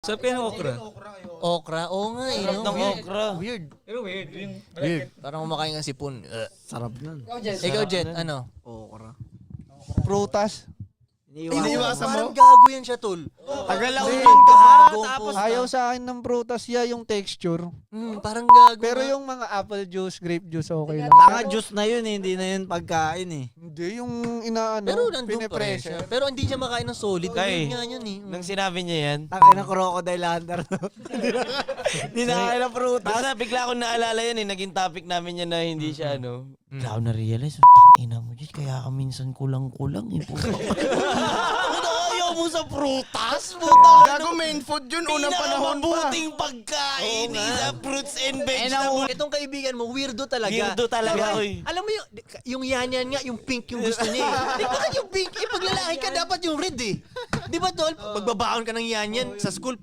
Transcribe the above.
Sarap kayo ng okra. Okra? Oo nga eh. Sarap ng okra. Weird. Pero weird. Yung Weird. Parang kumakain ng sipon. Sarap nun. Ikaw, Jet, ano? Okra. Prutas. Iniiwasan mo? Parang gago yan siya, tol. Tagal-aulan ka pa, tapos Ayaw sa akin ng prutas yung texture. Parang gago. Pero nga. yung mga apple juice, grape juice, okay lang. Tanga juice na yun, hindi na yun pagkain eh. Hindi, yung inaano, Pero nandun pa rin siya. pinipressure. Pero hindi siya makain ng solid. Kay, Weird nga yun eh. nang sinabi niya yan, Tangin ng crocodile hunter no? Hindi na kaya ng prutas. basta bigla ko naalala yan eh, naging topic namin yan na hindi siya ano. Bigla ko na-realize, tangina mo dyan, kaya ka minsan kulang-kulang eh. Ayaw mo sa prutas? Gago main food yun, unang panahon pa. Pinakamabuting pagkain sa fruits and vegetables. Itong kaibigan mo, weirdo talaga. Weirdo talaga, Diba? oy. Alam mo yung yan nga, yung pink yung gusto niya eh. Bakit yung pink? Eh, pag lalaki ka, dapat yung red eh. Di ba, tol? Pagbabaon ka ng yan sa school,